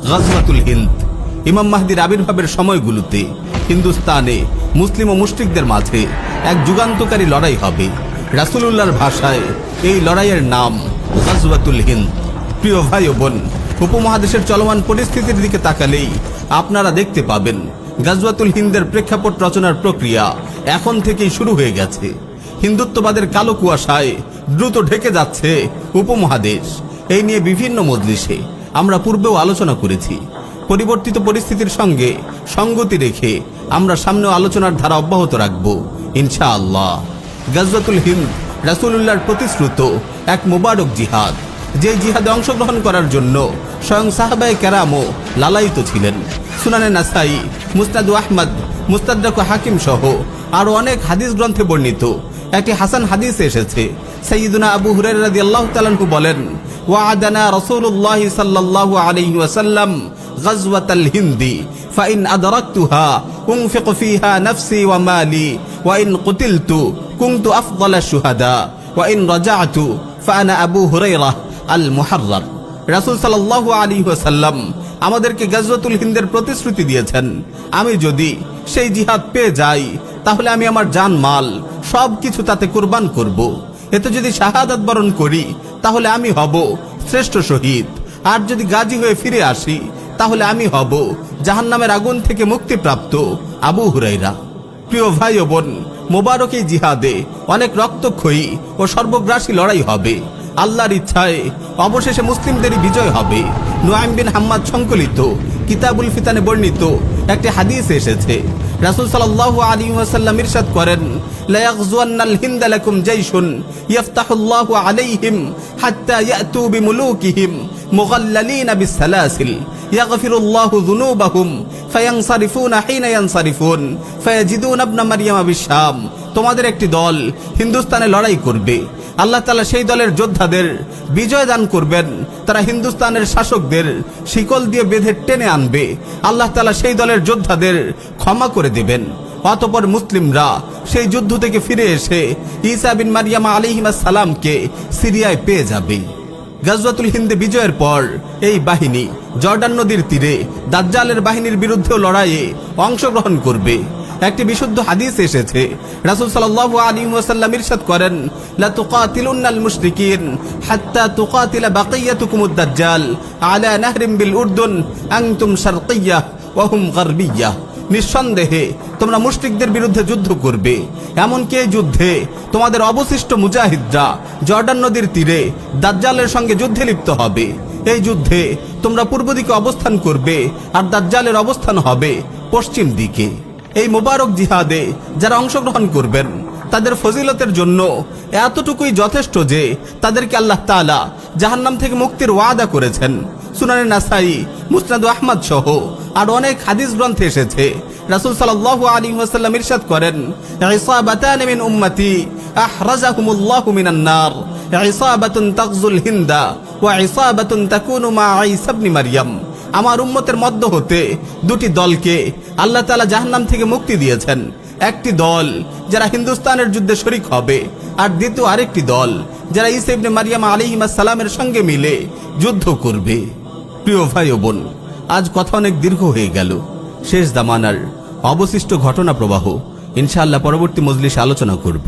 গাজওয়াতুল হিন্দ। ইমাম মাহদির আবির্ভাবের সময়গুলোতে হিন্দুস্তানে মুসলিম ও মুশরিকদের মাঝে এক যুগান্তকারী লড়াই হবে। রাসূলুল্লাহর ভাষায় এই লড়াইয়ের নাম গাজওয়াতুল হিন্দ। প্রিয় ভাই ও বোন, উপমহাদেশের চলমান পরিস্থিতির দিকে তাকালেই আপনারা দেখতে পাবেন গাজওয়াতুল হিন্দের প্রেক্ষাপট রচনার প্রক্রিয়া এখন থেকেই শুরু হয়ে গেছে। হিন্দুত্ববাদের কালো কুয়াশায় দ্রুত ঢেকে যাচ্ছে উপমহাদেশ। এই নিয়ে বিভিন্ন মজলিসে আমরা পূর্বেও আলোচনা করেছি। পরিবর্তিত পরিস্থিতির সঙ্গে সঙ্গতি রেখে আমরা সামনেও আলোচনার ধারা অব্যাহত রাখব ইনশাআল্লাহ। গাজওয়াতুল হিন্দ রাসূলুল্লাহর প্রতিশ্রুত এক মুবারক জিহাদ, যে জিহাদে অংশগ্রহণ করার জন্য স্বয়ং সাহাবায়ে কেরামও লালায়িত ছিলেন। সুনানে নাসাই, মুসনাদ আহমদ, মুস্তাদরাক হাকিম সহ আরো অনেক হাদিস গ্রন্থে বর্ণিত একটি হাসান হাদিসে এসেছে, সাইয়্যিদুনা আবু হুরায়রা রাদিয়াল্লাহু তাআলা আনহু বলেন, ওয়া'আদানা রাসূলুল্লাহ সাল্লাল্লাহু আলাইহি ওয়াসাল্লাম গাজওয়াতাল হিন্দি ফাইন আদরাকতুহা উনফিক ফিহা নাফসি ওয়া মালি ওয়া ইন কুতিলতু কুনতু আফদালাশ শুহাদা ওয়া ইন রাজা'তু ফাআনা আবু হুরায়রা আল মুহাররার। রাসূল সাল্লাল্লাহু আলাইহি ওয়াসাল্লাম আমাদেরকে গাজওয়াতুল হিন্দের প্রতিশ্রুতি দিয়েছেন, আমি যদি সেই জিহাদ পেয়ে যাই তাহলে আমি আমার জান মাল সবকিছু তাতে কুরবান করব। এতে যদি শাহাদাত বরণ করি তাহলে আমি হব শ্রেষ্ঠ শহীদ, আর যদি গাজী হয়ে ফিরে আসি তাহলে আমি হব জাহান্নামের আগুন থেকে মুক্তিপ্রাপ্ত আবু হুরায়রা। প্রিয় ভাই ও বোন, মোবারক এই জিহাদে অনেক রক্তক্ষয়ী ও সর্বগ্রাসী লড়াই হবে। আল্লাহর ইচ্ছায় অবশেষে মুসলিমদেরই বিজয় হবে। নুআইম বিন হাম্মাদ সংকলিত কিতাবুল ফিতানে বর্ণিত একটি হাদিস এসেছে, রাসূল সাল্লাল্লাহু আলাইহি ওয়াসাল্লাম ইরশাদ করেন, লা ইয়াগজুয়ান্নাল হিন্দা লাকুম জাইশুন ইফতাহুল্লাহু আলাইহিম হাত্তা ইয়াতু বিমুলুকিহিম মুগাল্লালিনা বিসসালাসিল ইয়াগফিরুল্লাহু যুনুবাহুম ফায়ানসারিফুনা হিনা ইয়ানসারিফুন ফায়াজিদুনা ইবনা মারইয়ামা বিশাম। তোমাদের একটি দল হিন্দুস্তানে লড়াই করবে, আল্লাহ তাআলা সেই দলের যোদ্ধাদের বিজয় দান করবেন। তারা হিন্দুস্তানের শাসকদের শিকল দিয়ে বেঁধে টেনে আনবে, আল্লাহ তাআলা সেই দলের যোদ্ধাদের ক্ষমা করে দেবেন। অতঃপর মুসলিমরা সেই যুদ্ধ থেকে ফিরে এসে ঈসা বিন মারইয়াম আলাইহিস সালামকে সিরিয়ায় পেয়ে যাবে। গাজওয়াতুল হিন্দে বিজয়ের পর এই বাহিনী জর্ডান নদীর তীরে দাজ্জালের বাহিনীর বিরুদ্ধেও লড়াইয়ে অংশগ্রহণ করবে। একটি বিশুদ্ধ হাদিস এসেছে, রাসূল সাল্লাল্লাহু আলাইহি ওয়াসাল্লাম ইরশাদ করেন, লা তুকাতিলুন্নাল মুশরিকিন হাত্তা তুকাতিলা বাকিয়াতুকুমুদ দাজ্জাল আলা নাহরিম বিল উরদুন আনতুম শারকিয়্যাহ ওয়া হুম গারবিয়্যাহ। নিঃসন্দেহে তোমরা মুশরিকদের বিরুদ্ধে যুদ্ধ করবে, এমনকি এই যুদ্ধে তোমাদের অবশিষ্ট মুজাহিদরা জর্ডান নদীর তীরে দাজ্জালের সঙ্গে যুদ্ধে লিপ্ত হবে। এই যুদ্ধে তোমরা পূর্ব দিকে অবস্থান করবে আর দাজ্জালের অবস্থান হবে পশ্চিম দিকে। এই মোবারক জিহাদে যারা অংশগ্রহণ করবেন তাদের ফজিলতের জন্য এতটুকুই যথেষ্ট যে তাদেরকে আল্লাহ তাআলা জাহান্নাম থেকে মুক্তির ওয়াদা করেছেন। সুনানে নাসাই, মুসনাদ আহমদ সহ আর অনেক হাদিস গ্রন্থে এসেছে, রাসূল সাল্লাল্লাহু আলাইহি ওয়াসাল্লাম ইরশাদ করেন, ইসাবাতান মিন উম্মতি আহরাজাহুমুল্লাহু মিনান নার, ইসাবাতুন তাগজুল হিন্দা ওয়া ইসাবাতুন তাকুনু মা ঈসা ইবনে মারইয়াম। আমার উম্মতের মধ্য হতে দুটি দলকে আল্লাহ তাআলা জাহান্নাম থেকে মুক্তি দিয়েছেন। একটি দল যারা হিন্দুস্তানের যুদ্ধে শরীক হবে, আর দ্বিতীয় আরেকটি দল যারা ঈসা ইবনে মারইয়াম আলাইহিস সালামের সঙ্গে মিলে যুদ্ধ করবে। প্রিয় ভাই ও বোন, আজ কথা অনেক দীর্ঘ হয়ে গেল। শেষ জামানার অবশিষ্ট ঘটনা প্রবাহ ইনশাআল্লাহ পরবর্তী মজলিসে আলোচনা করব।